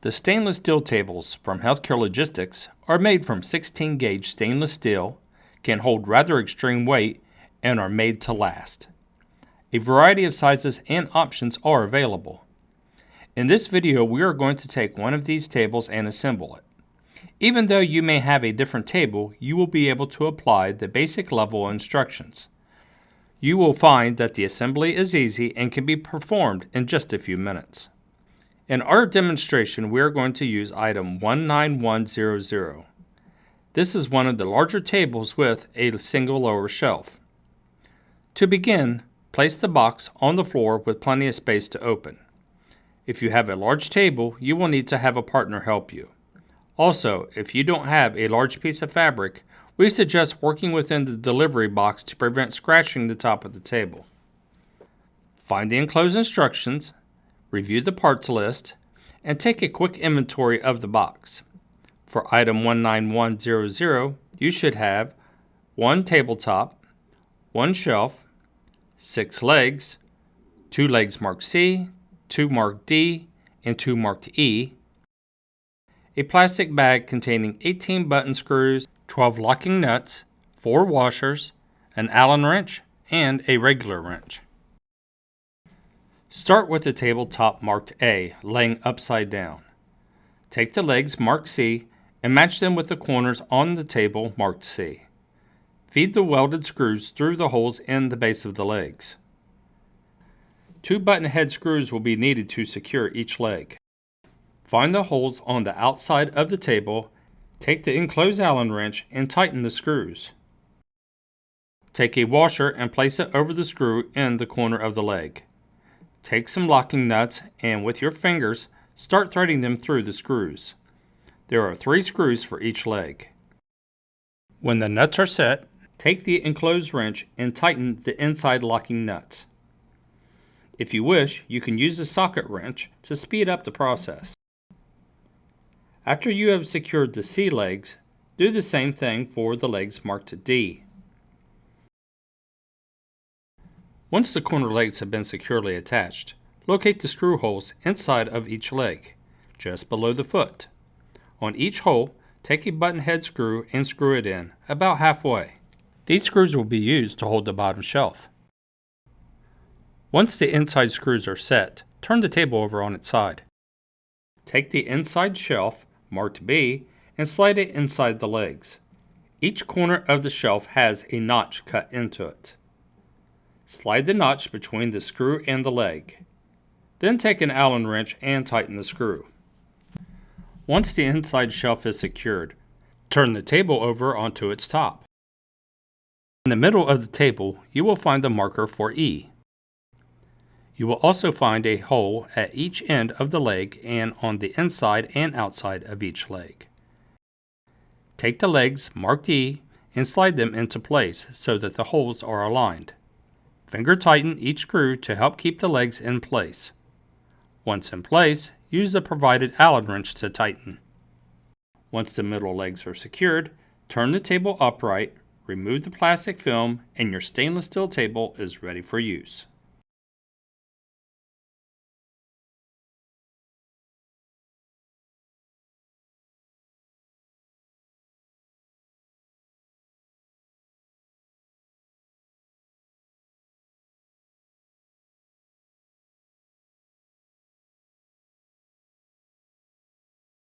The stainless steel tables from Healthcare Logistics are made from 16-gauge stainless steel, can hold rather extreme weight, and are made to last. A variety of sizes and options are available. In this video, we are going to take one of these tables and assemble it. Even though you may have a different table, you will be able to apply the basic level instructions. You will find that the assembly is easy and can be performed in just a few minutes. In our demonstration, we are going to use item 19100. This is one of the larger tables with a single lower shelf. To begin, place the box on the floor with plenty of space to open. If you have a large table, you will need to have a partner help you. Also, if you don't have a large piece of fabric, we suggest working within the delivery box to prevent scratching the top of the table. Find the enclosed instructions, review the parts list, and take a quick inventory of the box. For item 19100, you should have one tabletop, one shelf, 6 legs, 2 legs marked C, 2 marked D, and 2 marked E, a plastic bag containing 18 button screws, 12 locking nuts, 4 washers, an Allen wrench, and a regular wrench. Start with the tabletop marked A, laying upside down. Take the legs marked C and match them with the corners on the table marked C. Feed the welded screws through the holes in the base of the legs. 2 button head screws will be needed to secure each leg. Find the holes on the outside of the table, take the enclosed Allen wrench and tighten the screws. Take a washer and place it over the screw in the corner of the leg. Take some locking nuts and with your fingers, start threading them through the screws. There are 3 screws for each leg. When the nuts are set, take the enclosed wrench and tighten the inside locking nuts. If you wish, you can use the socket wrench to speed up the process. After you have secured the C legs, do the same thing for the legs marked D. Once the corner legs have been securely attached, locate the screw holes inside of each leg, just below the foot. On each hole, take a button head screw and screw it in, about halfway. These screws will be used to hold the bottom shelf. Once the inside screws are set, turn the table over on its side. Take the inside shelf, marked B, and slide it inside the legs. Each corner of the shelf has a notch cut into it. Slide the notch between the screw and the leg. Then take an Allen wrench and tighten the screw. Once the inside shelf is secured, turn the table over onto its top. In the middle of the table, you will find the marker for E. You will also find a hole at each end of the leg and on the inside and outside of each leg. Take the legs marked E and slide them into place so that the holes are aligned. Finger tighten each screw to help keep the legs in place. Once in place, use the provided Allen wrench to tighten. Once the middle legs are secured, turn the table upright, remove the plastic film, and your stainless steel table is ready for use.